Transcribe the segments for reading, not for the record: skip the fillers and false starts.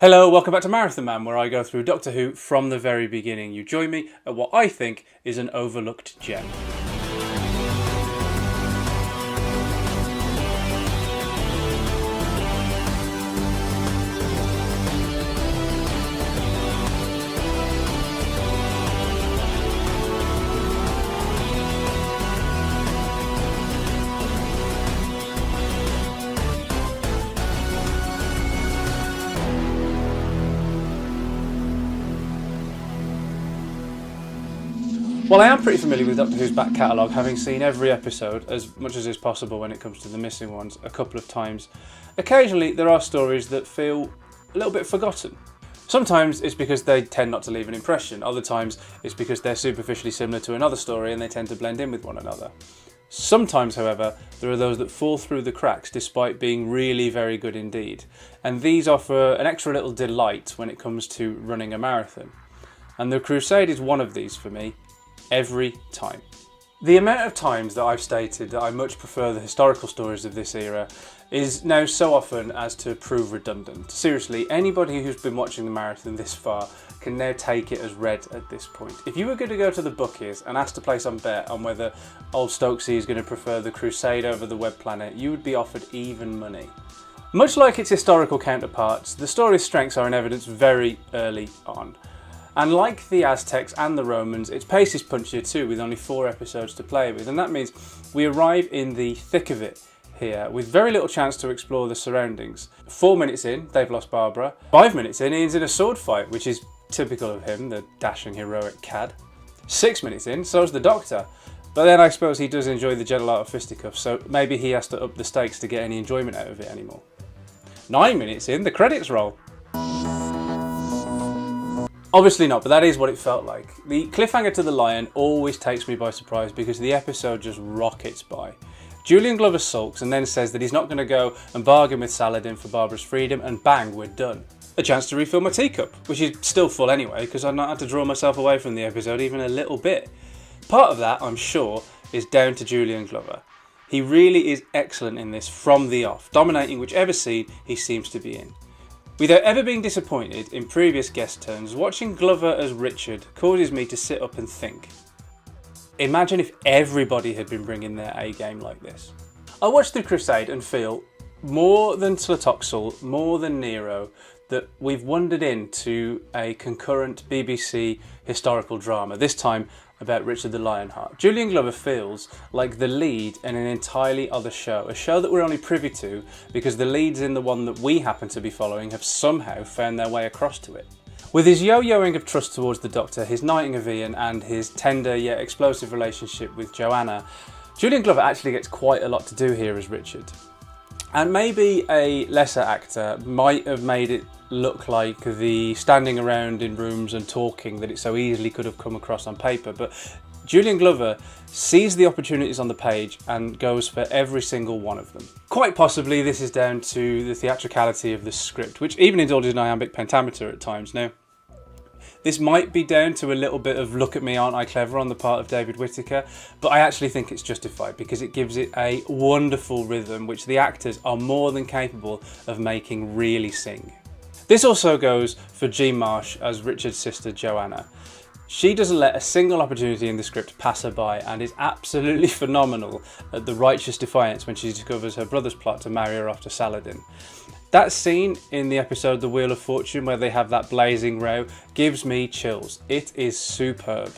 Hello, welcome back to Marathon Man, where I go through Doctor Who from the very beginning. You join me at what I think is an overlooked gem. Well, I am pretty familiar with Doctor Who's back catalogue, having seen every episode, as much as is possible when it comes to the missing ones, a couple of times. Occasionally, there are stories that feel a little bit forgotten. Sometimes it's because they tend not to leave an impression, other times it's because they're superficially similar to another story and they tend to blend in with one another. Sometimes, however, there are those that fall through the cracks despite being really very good indeed, and these offer an extra little delight when it comes to running a marathon. And the Crusade is one of these for me. Every time. The amount of times that I've stated that I much prefer the historical stories of this era is now so often as to prove redundant. Seriously, anybody who's been watching the marathon this far can now take it as read at this point. If you were going to go to the bookies and ask to place some bet on whether old Stokesy is going to prefer the Crusade over the Web Planet, you would be offered even money. Much like its historical counterparts, the story's strengths are in evidence very early on. And like the Aztecs and the Romans, its pace is punchier too, with only 4 episodes to play with, and that means we arrive in the thick of it here, with very little chance to explore the surroundings. 4 minutes in, they've lost Barbara. 5 minutes in, Ian's in a sword fight, which is typical of him, the dashing heroic cad. 6 minutes in, so's the Doctor. But then I suppose he does enjoy the gentle art of fisticuffs, so maybe he has to up the stakes to get any enjoyment out of it anymore. 9 minutes in, the credits roll. Obviously not, but that is what it felt like. The cliffhanger to the Lion always takes me by surprise because the episode just rockets by. Julian Glover sulks and then says that he's not going to go and bargain with Saladin for Barbara's freedom, and bang, we're done. A chance to refill my teacup, which is still full anyway because I've not had to draw myself away from the episode even a little bit. Part of that, I'm sure, is down to Julian Glover. He really is excellent in this from the off, dominating whichever scene he seems to be in. Without ever being disappointed in previous guest turns, watching Glover as Richard causes me to sit up and think. Imagine if everybody had been bringing their A game like this. I watched The Crusade and feel, more than Slatoxel, more than Nero, that we've wandered into a concurrent BBC historical drama, this time about Richard the Lionheart. Julian Glover feels like the lead in an entirely other show, a show that we're only privy to because the leads in the one that we happen to be following have somehow found their way across to it. With his yo-yoing of trust towards the Doctor, his knighting of Ian, and his tender yet explosive relationship with Joanna, Julian Glover actually gets quite a lot to do here as Richard. And maybe a lesser actor might have made it look like the standing around in rooms and talking that it so easily could have come across on paper, but Julian Glover sees the opportunities on the page and goes for every single one of them. Quite possibly this is down to the theatricality of the script, which even indulges in iambic pentameter at times. Now, this might be down to a little bit of look at me, aren't I clever on the part of David Whittaker, but I actually think it's justified because it gives it a wonderful rhythm which the actors are more than capable of making really sing. This also goes for Jean Marsh as Richard's sister Joanna. She doesn't let a single opportunity in the script pass her by and is absolutely phenomenal at the righteous defiance when she discovers her brother's plot to marry her off to Saladin. That scene in the episode The Wheel of Fortune where they have that blazing row gives me chills. It is superb.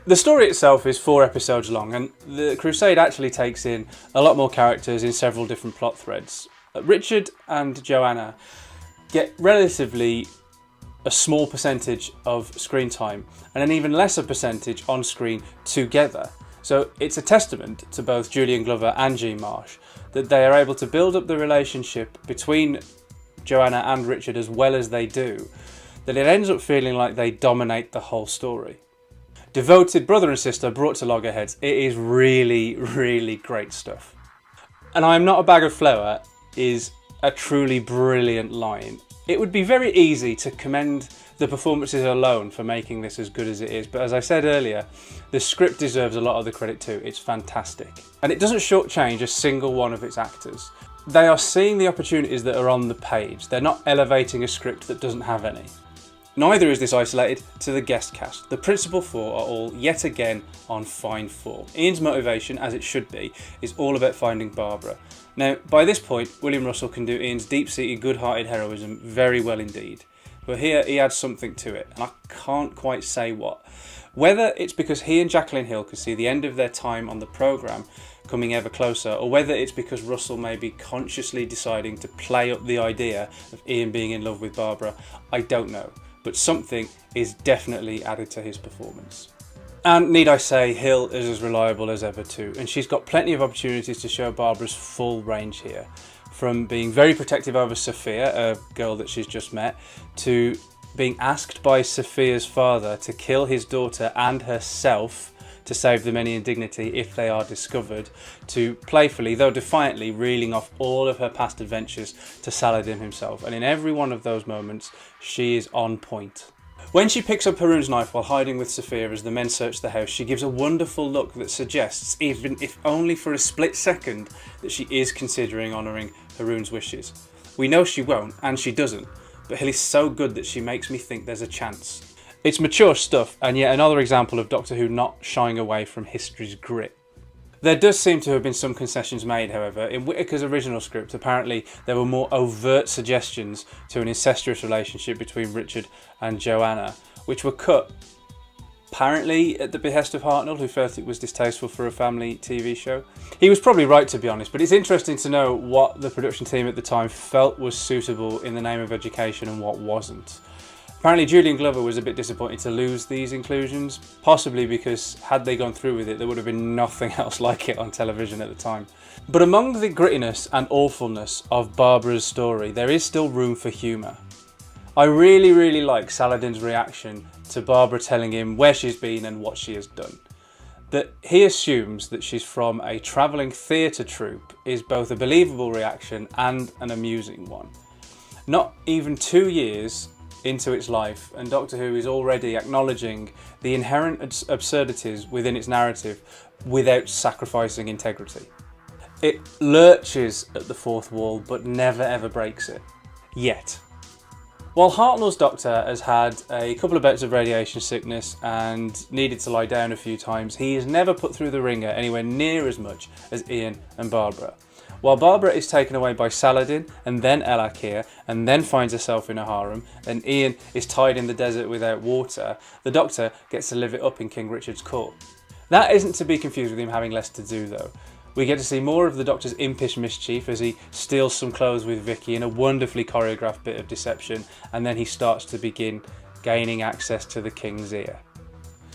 The story itself is 4 episodes long, and the Crusade actually takes in a lot more characters in several different plot threads. Richard and Joanna get relatively a small percentage of screen time and an even lesser percentage on screen together. So it's a testament to both Julian Glover and Jean Marsh that they are able to build up the relationship between Joanna and Richard as well as they do, that it ends up feeling like they dominate the whole story. Devoted brother and sister brought to loggerheads, it is really, really great stuff. And I'm not a bag of flour is a truly brilliant line. It would be very easy to commend the performances alone for making this as good as it is, but as I said earlier, the script deserves a lot of the credit too. It's fantastic. And it doesn't shortchange a single one of its actors. They are seeing the opportunities that are on the page. They're not elevating a script that doesn't have any. Neither is this isolated to the guest cast. The principal four are all yet again on fine form. Ian's motivation, as it should be, is all about finding Barbara. Now, by this point, William Russell can do Ian's deep-seated, good-hearted heroism very well indeed. But here he adds something to it, and I can't quite say what. Whether it's because he and Jacqueline Hill could see the end of their time on the programme coming ever closer, or whether it's because Russell may be consciously deciding to play up the idea of Ian being in love with Barbara, I don't know. But something is definitely added to his performance. And need I say, Hill is as reliable as ever too, and she's got plenty of opportunities to show Barbara's full range here. From being very protective over Sophia, a girl that she's just met, to being asked by Sophia's father to kill his daughter and herself to save them any indignity if they are discovered, to playfully, though defiantly, reeling off all of her past adventures to Saladin himself. And in every one of those moments, she is on point. When she picks up Haroun's knife while hiding with Sophia as the men search the house, she gives a wonderful look that suggests, even if only for a split second, that she is considering honouring Haroun's wishes. We know she won't, and she doesn't, but Hill is so good that she makes me think there's a chance. It's mature stuff, and yet another example of Doctor Who not shying away from history's grit. There does seem to have been some concessions made, however. In Whittaker's original script, apparently there were more overt suggestions to an incestuous relationship between Richard and Joanna, which were cut, apparently at the behest of Hartnell, who felt it was distasteful for a family TV show. He was probably right, to be honest, but it's interesting to know what the production team at the time felt was suitable in the name of education and what wasn't. Apparently Julian Glover was a bit disappointed to lose these inclusions, possibly because had they gone through with it, there would have been nothing else like it on television at the time. But among the grittiness and awfulness of Barbara's story, there is still room for humour. I really like Saladin's reaction to Barbara telling him where she's been and what she has done. That he assumes that she's from a travelling theatre troupe is both a believable reaction and an amusing one. Not even 2 years into its life, and Doctor Who is already acknowledging the inherent absurdities within its narrative without sacrificing integrity. It lurches at the fourth wall, but never ever breaks it. Yet. While Hartnell's Doctor has had a couple of bouts of radiation sickness and needed to lie down a few times, he is never put through the ringer anywhere near as much as Ian and Barbara. While Barbara is taken away by Saladin and then El Akir and then finds herself in a harem, and Ian is tied in the desert without water, the Doctor gets to live it up in King Richard's court. That isn't to be confused with him having less to do though. We get to see more of the Doctor's impish mischief as he steals some clothes with Vicki in a wonderfully choreographed bit of deception, and then he starts to begin gaining access to the King's ear.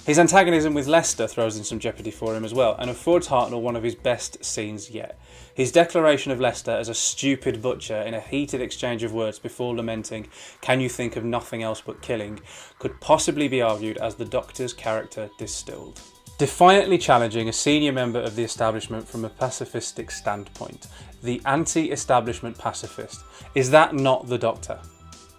His antagonism with Lester throws in some jeopardy for him as well, and affords Hartnell one of his best scenes yet. His declaration of Lester as a stupid butcher in a heated exchange of words before lamenting, "Can you think of nothing else but killing?" could possibly be argued as the Doctor's character distilled. Defiantly challenging a senior member of the establishment from a pacifistic standpoint. The anti-establishment pacifist. Is that not the Doctor?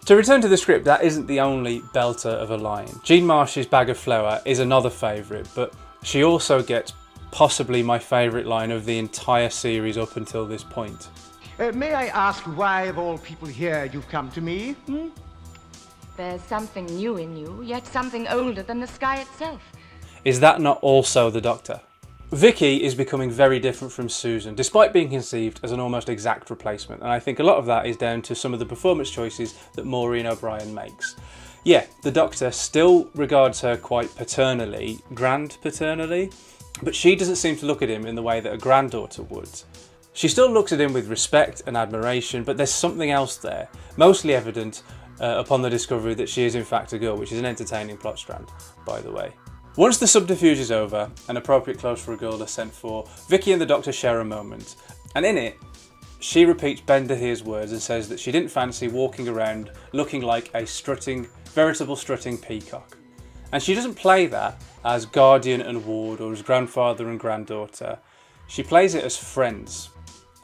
To return to the script, that isn't the only belter of a line. Jean Marsh's bag of flour is another favourite, but she also gets possibly my favourite line of the entire series up until this point. May I ask why, of all people here, you've come to me? There's something new in you, yet something older than the sky itself. Is that not also the Doctor? Vicki is becoming very different from Susan, despite being conceived as an almost exact replacement, and I think a lot of that is down to some of the performance choices that Maureen O'Brien makes. Yeah, the Doctor still regards her quite paternally, grand-paternally, but she doesn't seem to look at him in the way that a granddaughter would. She still looks at him with respect and admiration, but there's something else there, mostly evident upon the discovery that she is in fact a girl, which is an entertaining plot strand, by the way. Once the subterfuge is over and appropriate clothes for a girl are sent for, Vicki and the Doctor share a moment, and in it, she repeats Ben Dahir's words and says that she didn't fancy walking around looking like a veritable strutting peacock. And she doesn't play that as guardian and ward or as grandfather and granddaughter. She plays it as friends.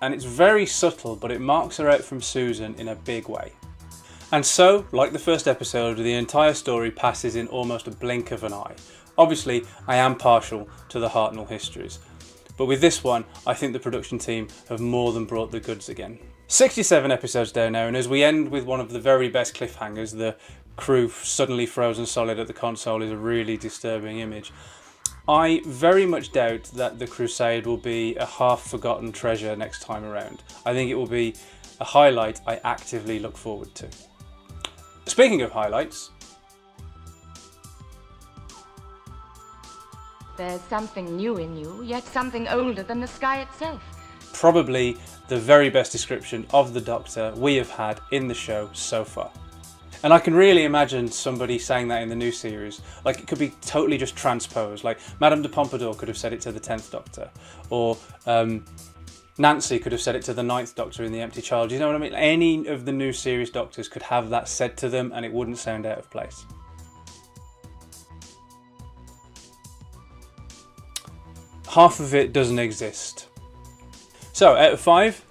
And it's very subtle, but it marks her out from Susan in a big way. And so, like the first episode, the entire story passes in almost a blink of an eye. Obviously, I am partial to the Hartnell histories. but with this one, I think the production team have more than brought the goods again. 67 episodes down now, and as we end with one of the very best cliffhangers, the crew suddenly frozen solid at the console is a really disturbing image. I very much doubt that the Crusade will be a half-forgotten treasure next time around. I think it will be a highlight I actively look forward to. Speaking of highlights, There's something new in you, yet something older than the sky itself. probably the very best description of the Doctor we have had in the show so far. And I can really imagine somebody saying that in the new series. Like, it could be totally just transposed. Like, Madame de Pompadour could have said it to the 10th Doctor. Or Nancy could have said it to the 9th Doctor in The Empty Child. You know what I mean? Any of the new series Doctors could have that said to them and it wouldn't sound out of place. Half of it doesn't exist. So, out of 5?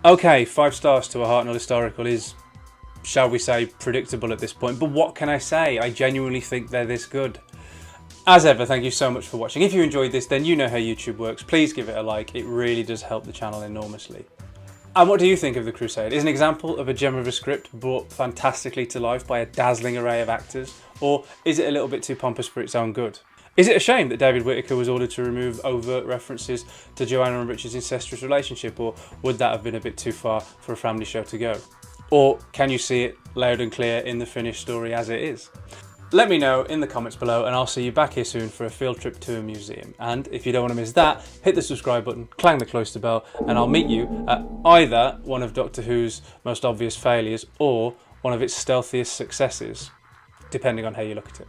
Okay, 5 stars to a Hartnell Historical is, shall we say, predictable at this point. But what can I say? I genuinely think they're this good. As ever, thank you so much for watching. If you enjoyed this, then you know how YouTube works. Please give it a like. It really does help the channel enormously. And what do you think of The Crusade? Is an example of a gem of a script brought fantastically to life by a dazzling array of actors? Or is it a little bit too pompous for its own good? Is it a shame that David Whittaker was ordered to remove overt references to Joanna and Richard's incestuous relationship, or would that have been a bit too far for a family show to go? Or can you see it loud and clear in the finished story as it is? Let me know in the comments below, and I'll see you back here soon for a field trip to a museum. And if you don't want to miss that, hit the subscribe button, clang the cloister bell, and I'll meet you at either one of Doctor Who's most obvious failures or one of its stealthiest successes, depending on how you look at it.